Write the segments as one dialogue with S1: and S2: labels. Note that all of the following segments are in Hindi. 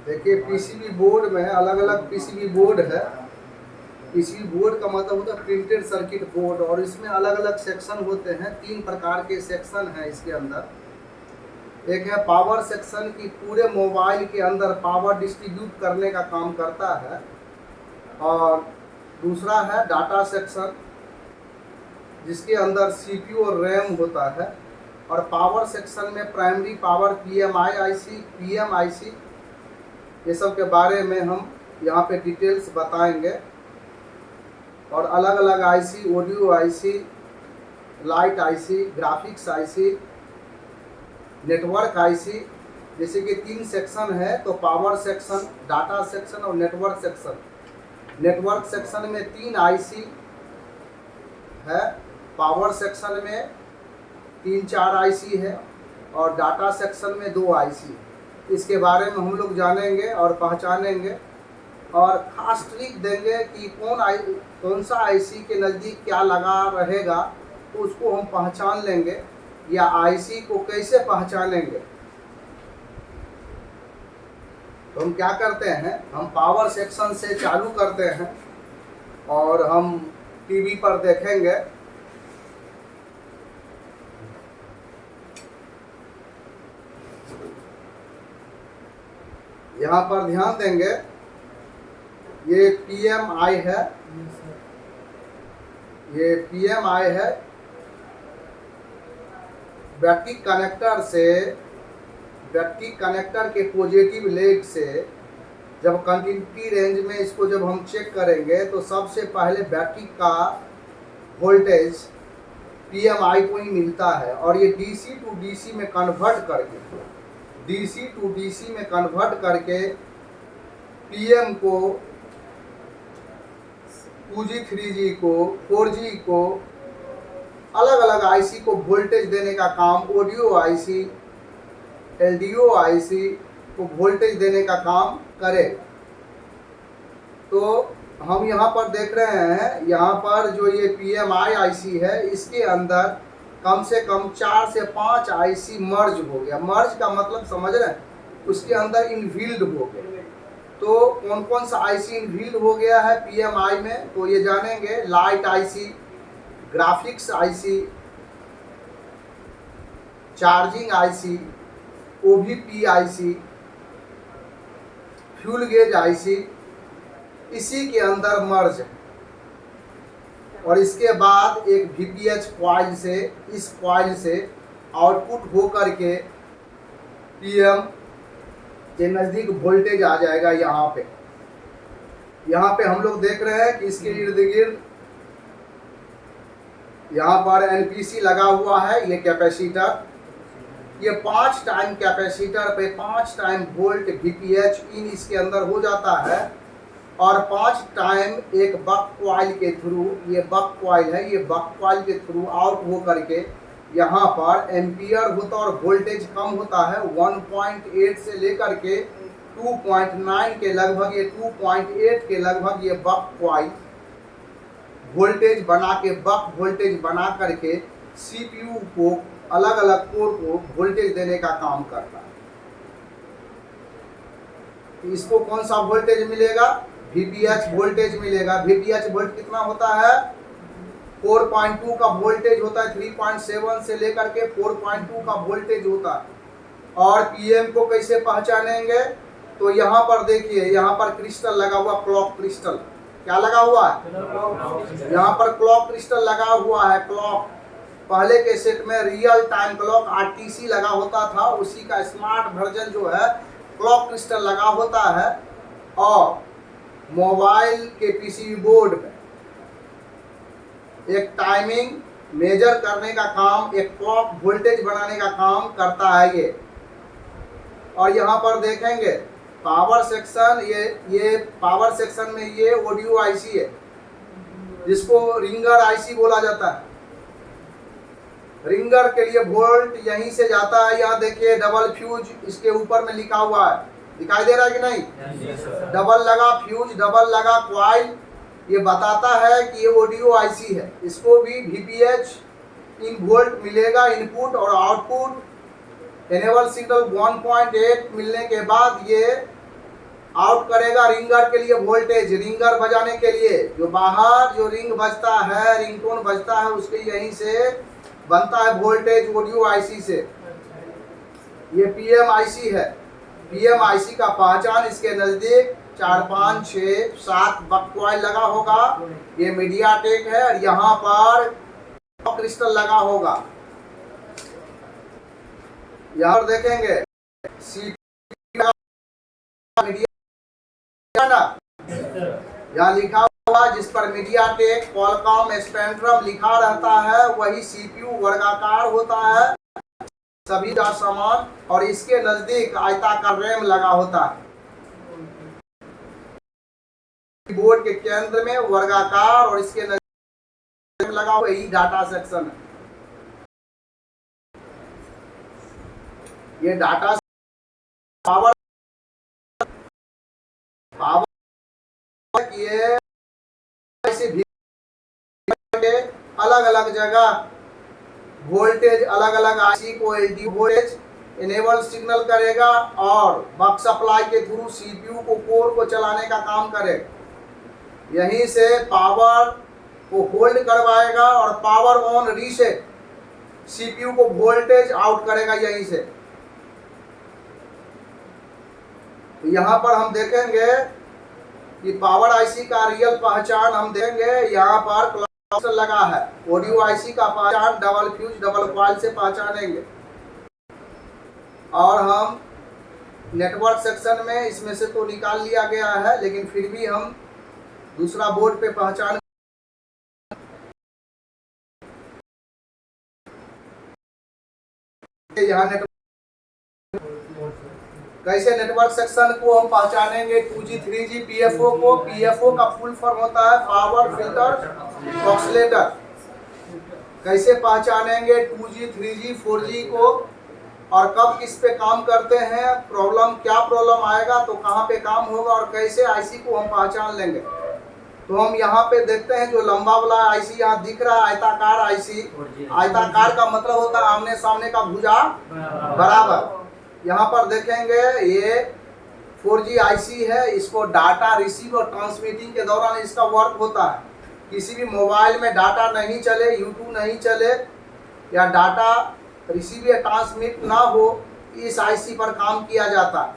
S1: देखिए पीसीबी बोर्ड में अलग अलग पीसीबी बोर्ड है। पीसीबी बोर्ड का मतलब होता है प्रिंटेड सर्किट बोर्ड, और इसमें अलग अलग सेक्शन होते हैं। 3 प्रकार के सेक्शन हैं इसके अंदर। एक है पावर सेक्शन की पूरे मोबाइल के अंदर पावर डिस्ट्रीब्यूट करने का काम करता है, और दूसरा है डाटा सेक्शन जिसके अंदर सीपीयू और रैम होता है। और पावर सेक्शन में प्राइमरी पावर पीएमआईसी पीएमआईसी ये सब के बारे में हम यहाँ पे डिटेल्स बताएंगे। और अलग अलग IC, audio IC, light IC, graphics IC, network IC, जैसे कि 3 सेक्शन है। तो पावर सेक्शन, डाटा सेक्शन और नेटवर्क सेक्शन। नेटवर्क सेक्शन में 3 आईसी है, पावर सेक्शन में 3-4 आईसी है, और डाटा सेक्शन में 2 आईसी। इसके बारे में हम लोग जानेंगे और पहचानेंगे, और खास ट्रिक देंगे कि कौन सा आईसी के नज़दीक क्या लगा रहेगा, तो उसको हम पहचान लेंगे, या आईसी को कैसे पहचानेंगे। तो हम क्या करते हैं, हम पावर सेक्शन से चालू करते हैं और हम टीवी पर देखेंगे। यहाँ पर ध्यान देंगे, ये पीएमआई है, ये पीएमआई है। बैटरी कनेक्टर से, बैटरी कनेक्टर के पॉजिटिव लेग से जब कंटिन्यूटी रेंज में इसको जब हम चेक करेंगे, तो सबसे पहले बैटरी का वोल्टेज पीएमआई को ही मिलता है। और ये डीसी टू डीसी में कन्वर्ट करके, डीसी टू डीसी में कन्वर्ट करके पीएम को, 2G 3G को, 4G को, अलग अलग आईसी को वोल्टेज देने का काम ऑडियो आईसी, एलडीओ आईसी को वोल्टेज देने का काम करेगा। तो हम यहाँ पर देख रहे हैं, यहाँ पर जो ये पीएमआई आईसी है, इसके अंदर कम से कम 4 से 5 आईसी मर्ज हो गया। मर्ज का मतलब समझ रहे हैं, उसके अंदर इनबिल्ड हो गया। तो कौन कौन सा आईसी इनबिल्ड हो गया है पीएमआई में, तो ये जानेंगे। Light IC, graphics IC, charging IC, OVP IC, fuel gauge IC, इसी के अंदर मर्ज है। और इसके बाद एक वीपीएच कॉइल से, इस कॉइल से आउटपुट हो करके पीएम के नज़दीक वोल्टेज आ जाएगा। यहाँ पे हम लोग देख रहे हैं कि इसके इर्द गिर्द यहाँ पर एनपीसी लगा हुआ है, ये कैपेसिटर। ये 5 टाइम कैपेसिटर पे 5 टाइम वोल्ट वीपीएच इन इसके अंदर हो जाता है, और 5 टाइम एक बक कॉइल के थ्रू, ये बक कॉइल है, ये बक कॉइल के थ्रू आउट हो करके यहाँ पर एम्पियर होता और वोल्टेज कम होता है। 1.8 से लेकर के 2.9 के लगभग, ये 2.8 के लगभग ये बक कॉइल वोल्टेज बना के, बक वोल्टेज बना करके सीपीयू को, अलग अलग कोर को वोल्टेज देने का काम करता है। तो इसको कौन सा वोल्टेज मिलेगा, वीपीएच वोल्टेज मिलेगा। वीपीएच वोल्ट कितना होता है, 4.2 का वोल्टेज होता है। 3.7 से लेकर के 4.2 का वोल्टेज होता है। और पीएम को कैसे पहचानेंगे, तो यहाँ पर देखिए, यहाँ पर क्रिस्टल लगा हुआ, क्लॉक क्रिस्टल। क्या लगा हुआ है, यहाँ पर क्लॉक क्रिस्टल लगा हुआ है। क्लॉक पहले के सेट में रियल टाइम क्लॉक आरटीसी लगा होता था, उसी का स्मार्ट वर्जन जो है क्लॉक क्रिस्टल लगा होता है। और मोबाइल के पीसीबी बोर्ड में एक टाइमिंग मेजर करने का काम, एक क्लॉक वोल्टेज बनाने का काम करता है ये। और यहाँ पर देखेंगे पावर सेक्शन, ये पावर सेक्शन में ये ऑडियो आईसी है, जिसको रिंगर आईसी बोला जाता है। रिंगर के लिए वोल्ट यहीं से जाता है। यहाँ देखिए डबल फ्यूज इसके ऊपर में लिखा हुआ है, दिखाई दे रहा है कि नहीं? डबल लगा फ्यूज, डबल लगा कॉइल, ये बताता है कि ये ऑडियो आईसी है। इसको भी वीपीएच इन वोल्ट मिलेगा, इनपुट और आउटपुट इनेबल सिग्नल 1.8 मिलने के बाद ये आउट करेगा रिंगर के लिए वोल्टेज, रिंगर बजाने के लिए। जो बाहर जो रिंग बजता है, रिंगटोन बजता है, उसके यहीं से बनता है वोल्टेज ऑडियो आईसी से। ये पीएम आईसी है। पीएम आईसी का पहचान इसके नजदीक 4, 5, 6, 7 बक कॉइल लगा होगा। ये मीडियाटेक है और यहाँ पर क्रिस्टल लगा होगा। यहाँ पर देखेंगे यहाँ लिखा हुआ जिस पर मीडियाटेक, क्वालकॉम, स्पेक्ट्रम लिखा रहता है, वही सीपीयू वर्गाकार होता है सभी का सामान, और इसके नजदीक आयताकार रैम लगा होता है। कीबोर्ड के केंद्र में वर्गाकार और इसके नजदीक लगा हुआ यही डाटा सेक्शन है। ये डाटा पावर ये ऐसे भी अलग अलग जगह वोल्टेज अलग अलग आईसी को एलडी वोल्टेज इनेबल सिग्नल करेगा और बक सप्लाई के थ्रू सीपीयू को कोर को चलाने का काम करेगा। यहीं से पावर को होल्ड करवाएगा और पावर ऑन रीसेट सीपीयू को वोल्टेज आउट करेगा यहीं से। तो यहाँ पर हम देखेंगे कि पावर आईसी का रियल पहचान हम देंगे। यहाँ पर क्लॉक लगा है। ऑडियो आईसी का पहचान डबल फ्यूज डबल कॉइल से पहचानेंगे। और हम नेटवर्क सेक्शन में इसमें से तो निकाल लिया गया है, लेकिन फिर भी हम दूसरा बोर्ड पे पहचान यहाँ नेटवर्क कैसे नेटवर्क सेक्शन को हम पहचानेंगे 2G 3G पीएफओ को। पीएफओ का फुल फॉर्म होता है पावर फिल्टर ऑक्सीलेटर। कैसे पहचानेंगे 2G 3G 4G को और कब किस पे काम करते हैं, प्रॉब्लम क्या प्रॉब्लम आएगा तो कहाँ पे काम होगा और कैसे आईसी को हम पहचान लेंगे। तो हम यहाँ पे देखते हैं जो लंबा वाला आईसी यहाँ दिख रहा है आयताकार आईसी। आयताकार का मतलब होता है आमने सामने का भुजा बराबर। यहाँ पर देखेंगे ये 4G आईसी है। इसको डाटा रिसीव और ट्रांसमिटिंग के दौरान इसका वर्क होता है। किसी भी मोबाइल में डाटा नहीं चले, यूट्यूब नहीं चले या डाटा रिसीव या ट्रांसमिट ना हो, इस आईसी पर काम किया जाता है।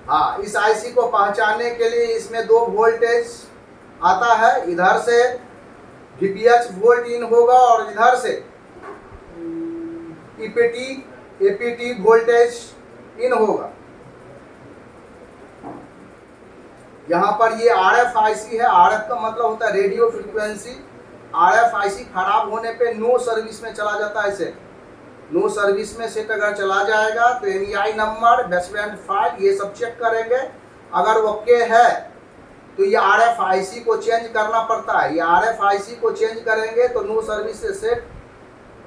S1: हाँ, इस आईसी को पहचानने के लिए इसमें 2 वोल्टेज आता है। इधर से VPH वोल्ट इन होगा और इधर से APT वोल्टेज इन होगा। यहाँ पर ये RF आईसी है। RF का मतलब होता है रेडियो फ्रीक्वेंसी। RF आईसी खराब होने पे नो सर्विस में चला जाता है। इसे नो सर्विस में सेट अगर चला जाएगा तो MEI नंबर, बेसबैंड फाइल ये सब चेक करेंगे। अगर ओके है तो ये RF आईसी को चेंज करना पड़ता है। ये RF आईसी को चेंज करेंगे तो नो सर्विस से सेट,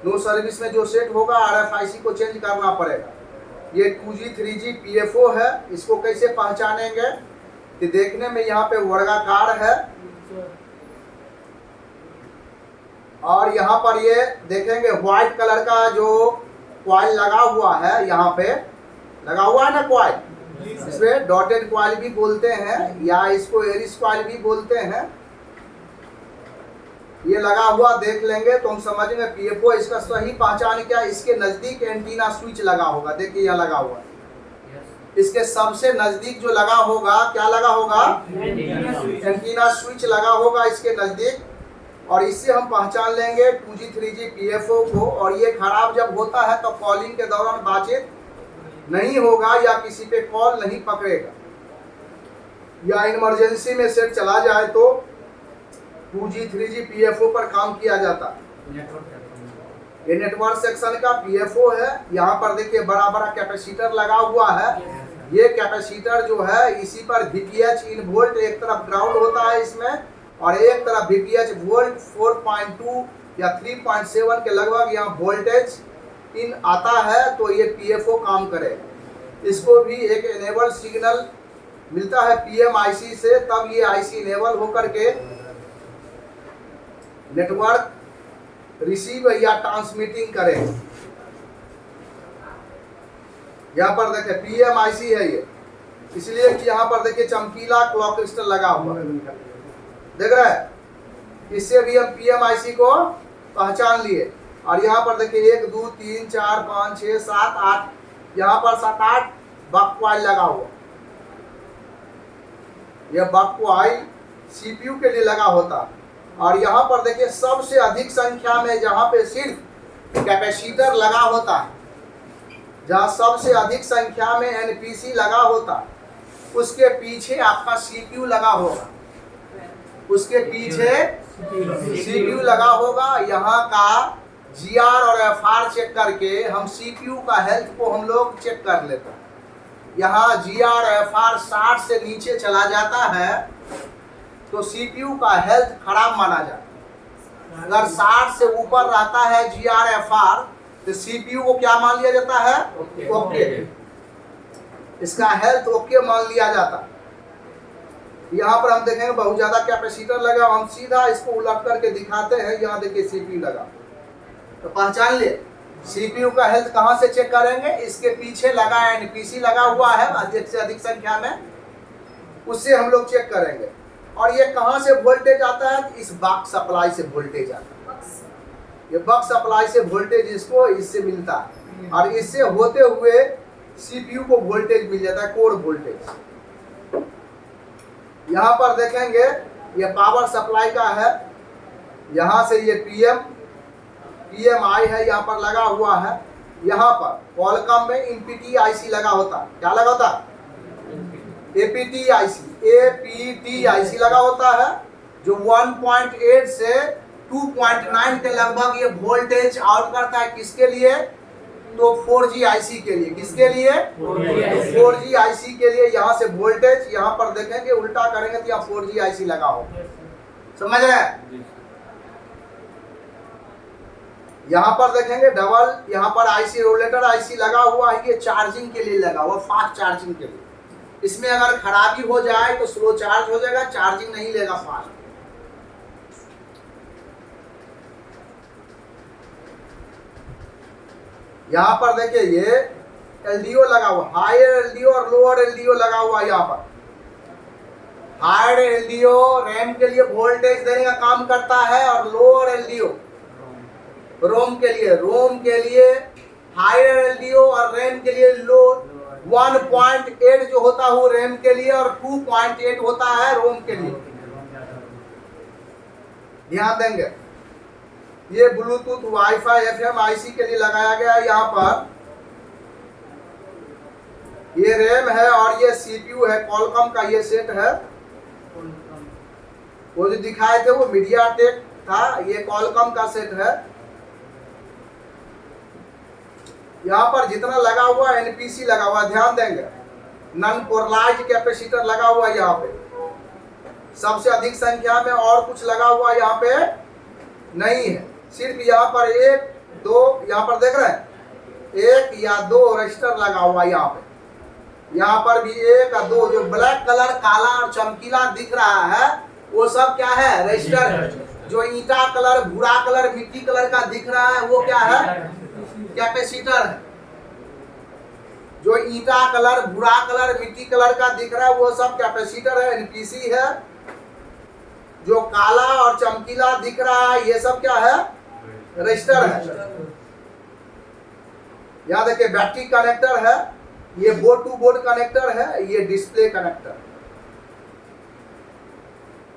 S1: नो सर्विस में जो सेट होगा RF आईसी को चेंज करना पड़ेगा। ये 2G 3G पीएफओ है। इसको कैसे पहचानेंगे कि देखने में यहाँ पे वर्गाकार है और यहाँ पर ये देखेंगे व्हाइट कलर का जो कॉइल लगा हुआ है, यहाँ पे लगा हुआ है ना कॉइल, इसमें डॉटेड कॉइल भी बोलते हैं या इसको एरिस कॉइल भी बोलते हैं। ये लगा हुआ देख लेंगे तो हम समझेंगे पीएफओ। इसका सही पहचान क्या, इसके नजदीक एंटीना स्विच लगा होगा। देखिए यहाँ लगा हुआ है। इसके सबसे नजदीक जो लगा होगा क्या लगा होगा, एंटीना स्विच लगा होगा इसके नजदीक। और इससे हम पहचान लेंगे 2G 3G पीएफओ को। और ये खराब जब होता है तो कॉलिंग के दौरान बातचीत नहीं होगा या किसी पे कॉल नहीं पकड़ेगा या इमरजेंसी में सेट चला जाए तो 2G 3G पीएफओ पर काम किया जाता है। ये नेटवर्क सेक्शन का पीएफओ है। यहाँ पर देखिए बड़ा बड़ा कैपेसिटर लगा हुआ है। ये कैपेसिटर जो है इसी पर VPH इन वोल्ट, एक तरफ ग्राउंड होता है इसमें और एक तरफ VPH वोल्ट 4.2 या 3.7 के लगभग यहाँ वोल्टेज इन आता है। तो ये पीएफओ काम करेगा। इसको भी एक इनेबल सिग्नल मिलता है पीएम आईसी से, तब ये आईसी इनेबल होकर के नेटवर्क रिसीव या ट्रांसमिटिंग करेगा। यहाँ पर देखिए PMIC है ये, इसलिए कि यहाँ पर देखिए चमकीला क्लॉक क्रिस्टल लगा हुआ देख रहे हैं। इससे भी हम PMIC को पहचान लिए। और यहाँ पर देखिए 1 2 3 4 5 6 7 8, यहाँ पर 7 8 बक कॉइल लगा हुआ। यह बक कॉइल CPU के लिए लगा होता। और यहाँ पर देखिए सबसे अधिक संख्या में जहाँ पे सिर्फ कैपेसिटर लगा होता है, जहाँ सबसे अधिक संख्या में NPC लगा होता, उसके पीछे आपका CPU लगा होगा, उसके पीछे CPU लगा होगा। यहाँ का GR और FR चेक करके हम CPU का हेल्थ को हम लोग चेक कर लेते हैं। यहाँ GR FR 60 से नीचे चला जाता है तो CPU का हेल्थ खराब माना जाता है। अगर 60 से ऊपर रहता है GR FR तो CPU को क्या मान लिया जाता है? ओके। इसका हेल्थ ओके मान लिया जाता है। यहाँ पर हम देखेंगे बहुत ज्यादा कैपेसिटर लगा, हम सीधा इसको उलट करके दिखाते हैं। यहाँ देखिए CPU लगा, तो पहचान लिए CPU का हेल्थ कहाँ से चेक करेंगे? इसके पीछे लगा NPC लगा हुआ है अधिक से अधिक संख्या में, उससे हम लोग चेक करेंगे। और ये कहाँ से वोल्टेज आता है? इस बक सप्लाई से वोल्टेज आता है। ये बक सप्लाई से वोल्टेज इसको इससे मिलता है, और इससे होते हुए CPU को वोल्टेज मिल जाता है, कोर वोल्टेज। यहाँ पर देखेंगे ये पावर सप्लाई का है। यहाँ से ये PMI है, यहाँ पर लगा हुआ है। यहाँ पर कॉलकम में इनपीटी IC लगा होता है। क्या लगा होता है? APT IC लगा होता है, जो 1.8 से 2.9 के लगभग ये वोल्टेज आउट करता है। किसके लिए? तो 4G IC के लिए। किसके लिए? 4G IC के लिए। यहाँ से वोल्टेज यहाँ पर देखेंगे, उल्टा करेंगे तो यहाँ 4G IC लगा होगा। समझ रहे हैं? यहाँ पर देखेंगे डबल, यहाँ पर IC रोलेटर IC लगा हुआ है, ये चार्जिंग के लिए लगा हुआ, फास्ट चार्जिंग के लिए। इसमें अगर खराबी हो जाए तो स्लो चार्ज हो जाएगा, चार्जिंग नहीं लेगा फास्ट। यहाँ पर देखिए ये LDO लगा हुआ, हायर LDO और लोअर LDO लगा हुआ। यहाँ पर हायर LDO रैम के लिए वोल्टेज देने का काम करता है, और लोअर LDO रोम के लिए हायर LDO और रैम के लिए लो 1.8 जो होता है वो रैम के लिए, और 2.8 होता है रोम के लिए। ध्यान देंगे। ये ब्लूटूथ वाईफाई FM IC के लिए लगाया गया है। यहाँ पर ये रैम है और ये CPU है, कॉलकॉम का ये सेट है। वो जो दिखाए थे वो मीडियाटेक था, ये कॉलकॉम का सेट है। यहाँ पर जितना लगा हुआ NPC लगा हुआ, ध्यान देंगे। नॉन पोलराइज्ड कैपेसिटर लगा हुआ है यहाँ पे सबसे अधिक संख्या में, और कुछ लगा हुआ यहाँ पे नहीं है। सिर्फ यहाँ पर 1 2, यहाँ पर देख रहे हैं 1 या 2 रजिस्टर लगा हुआ है यहाँ पे। यहाँ पर भी 1 या 2 जो ब्लैक कलर काला और चमकीला दिख रहा है वो सब क्या है? रजिस्टर है। जो ईटा कलर, भूरा कलर, मिट्टी कलर का दिख रहा है वो क्या है? कैपेसिटर है। जो ईटा कलर, भूरा कलर, मिट्टी कलर का दिख रहा है वो सब कैपेसिटर है, NPC है। जो काला और चमकीला दिख रहा है ये सब क्या है? रजिस्टर है। यहाँ देखिए बैटरी कनेक्टर है, ये बोर्ड टू बोर्ड कनेक्टर है, ये डिस्प्ले कनेक्टर,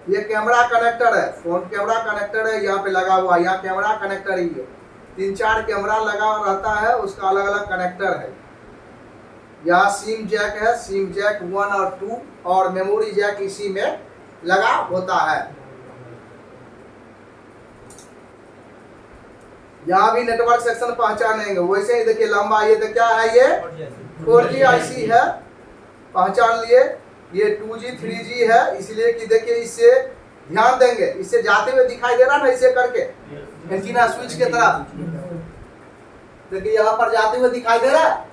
S1: ये कैमरा कनेक्टर है, फोन कैमरा कनेक्टर है यहाँ पे लगा हुआ। यहाँ कैमरा कनेक्टर ही है, 3-4 कैमरा लगा रहता है, उसका अलग अलग कनेक्टर है। यहाँ सिम जैक है, सिम जैक 1 और 2, और मेमोरी जैक इसी में लगा होता है। यहाँ भी नेटवर्क सेक्शन पहचानेंगे। वैसे ही देखिए लंबा, ये तो क्या है? ये 4G IC है, पहचान लिए। ये 2G 3G है, इसलिए कि देखिए इससे ध्यान देंगे, इससे जाते हुए दिखाई दे रहा ना, इसे करके एंटीना स्विच के तरफ देखिए यहाँ पर जाते हुए दिखाई दे रहा है,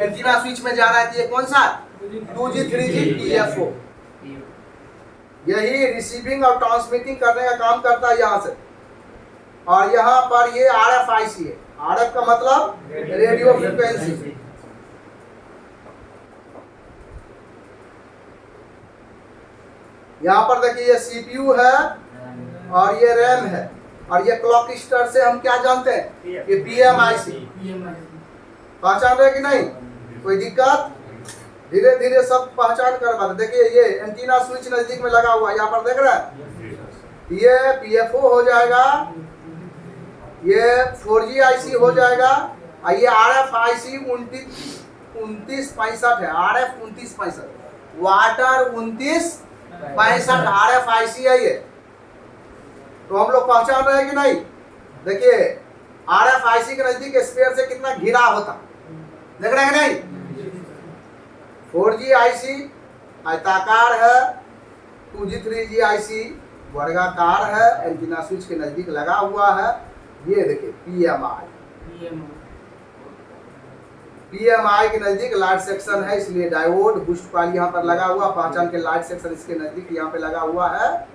S1: एंटीना स्विच में जा रहा है। तो ये कौन सा? 2G 3G PFO। यही रिसीविंग और ट्रांसमिटिंग करने का काम करता है यहाँ से। और यहाँ पर ये RFIC है। RF का मतलब रेडियो फ्रिक्वेंसी। यहाँ पर देखिए ये CPU है और ये रैम है, और ये क्लॉक क्रिस्टल से हम क्या जानते हैं, ये PMIC। पहचान रहे कि नहीं, कोई दिक्कत? धीरे धीरे सब पहचान कर बात। देखिए ये एंटीना स्विच नजदीक में लगा हुआ है, यहाँ पर देख रहे हैं, ये PFO हो जाएगा, ये 4G IC हो जाएगा, और ये RFIC 2965 है। RF 2965, वाटर 2965 RFIC है ये। तो हम लोग पहचान रहे हैं कि नहीं? देखिए RFIC के नजदीक स्पेयर से कितना घिरा होता, देख रहे हैं कि नहीं? 4G IC आयताकार है, 2G 3G IC वर्गाकार है, एंटीना स्विच के नजदीक लगा हुआ है। ये देखिए PMI के नजदीक लाइट सेक्शन है, इसलिए डायोड बूस्ट कॉइल यहाँ पर लगा हुआ, पहचान के लाइट सेक्शन इसके नजदीक यहाँ पे लगा हुआ है।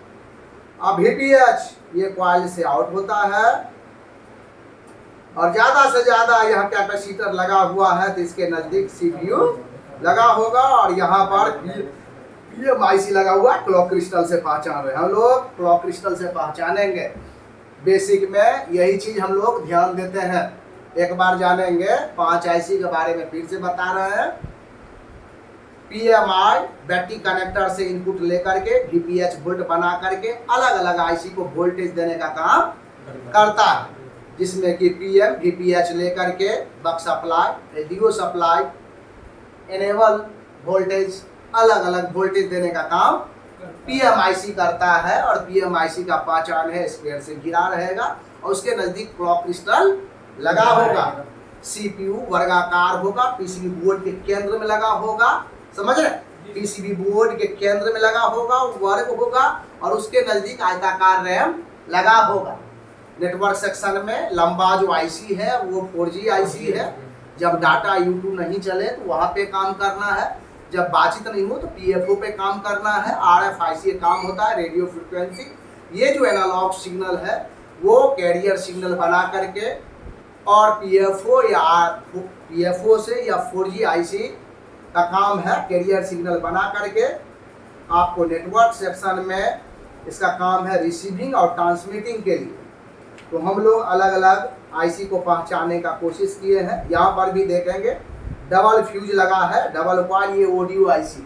S1: अब VPH ये कॉइल से आउट होता है, और ज्यादा से ज्यादा यहाँ कैपेसिटर लगा हुआ है, तो इसके नजदीक CPU लगा होगा, और यहाँ पर PMIC लगा हुआ है। क्लॉक क्रिस्टल से पहचान रहे हम लोग, क्लॉक क्रिस्टल से पहचानेंगे। बेसिक में यही चीज हम लोग ध्यान देते हैं, एक बार जानेंगे। 5 IC के बारे में फिर से बता रहे हैं। PMI बैटरी कनेक्टर से इनपुट लेकर के VPH वोल्ट बना करके अलग अलग IC को वोल्टेज देने का काम करता है, जिसमें कि PM VPH लेकर के buck supply, LDO supply, enable voltage, अलग अलग वोल्टेज देने का काम PMIC करता है। और PMIC का पहचान है स्क्वायर से घिरा रहेगा, और उसके नजदीक क्लॉक क्रिस्टल लगा होगा। CPU वर्गाकार होगा, PCB बोर्ड के केंद्र में लगा होगा, समझ रहे? PCB बोर्ड के केंद्र में लगा होगा, वर्ग होगा, और उसके नजदीक आयताकार रैम लगा होगा। नेटवर्क सेक्शन में लंबा जो IC है वो 4G IC है। जब डाटा YouTube नहीं चले तो वहाँ पे काम करना है, जब बातचीत नहीं हो तो PFO पे काम करना है। RFIC काम होता है रेडियो फ्रिक्वेंसी। ये जो एनालॉग सिग्नल है वो कैरियर सिग्नल बना करके, और PFO से या 4G IC का काम है कैरियर सिग्नल बना करके आपको नेटवर्क सेक्शन में इसका काम है रिसीविंग और ट्रांसमिटिंग के लिए। तो हम लोग अलग अलग IC को पहचानने का कोशिश किए हैं। यहाँ पर भी देखेंगे डबल फ्यूज लगा है, डबल कॉइल, ये ऑडियो IC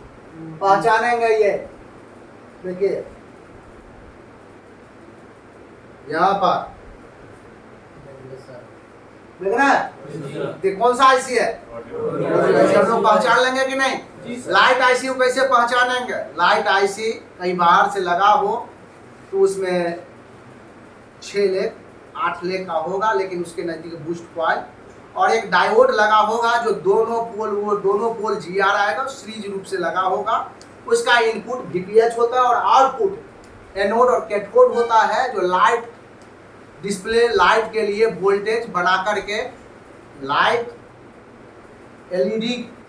S1: पहचानेंगे। ये देखिए यहाँ पर देख रहे हैं, कौन सा IC है? हम लोग पहचान लेंगे कि नहीं? लाइट IC को कैसे पहचानेंगे? लाइट IC कहीं बाहर से लगा हो तो उसमें 6 लेग 8 लेग का होगा, लेकिन उसके नजदीक बूस्ट कॉइल और एक डायोड लगा होगा, जो दोनों पोल GR आएगा, सीरीज रूप से लगा होगा। उसका इनपुट VPH होता है और आउटपुट एनोड और कैथोड होता है, जो लाइट डिस्प्ले लाइट के लिए वोल्टेज बना करके लाइट LED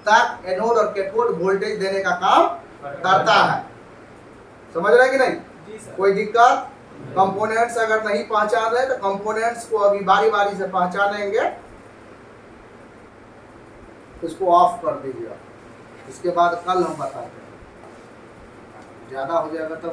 S1: तक एनोड और कैथोड वोल्टेज देने का काम करता है। समझ रहे कि नहीं? कोई दिक्कत? कंपोनेंट्स अगर नहीं पहचान रहे तो कंपोनेंट्स को अभी बारी बारी से पहचानेंगे। इसको ऑफ कर दीजिए, इसके बाद कल हम बताते हैं। ज़्यादा हो जाएगा तो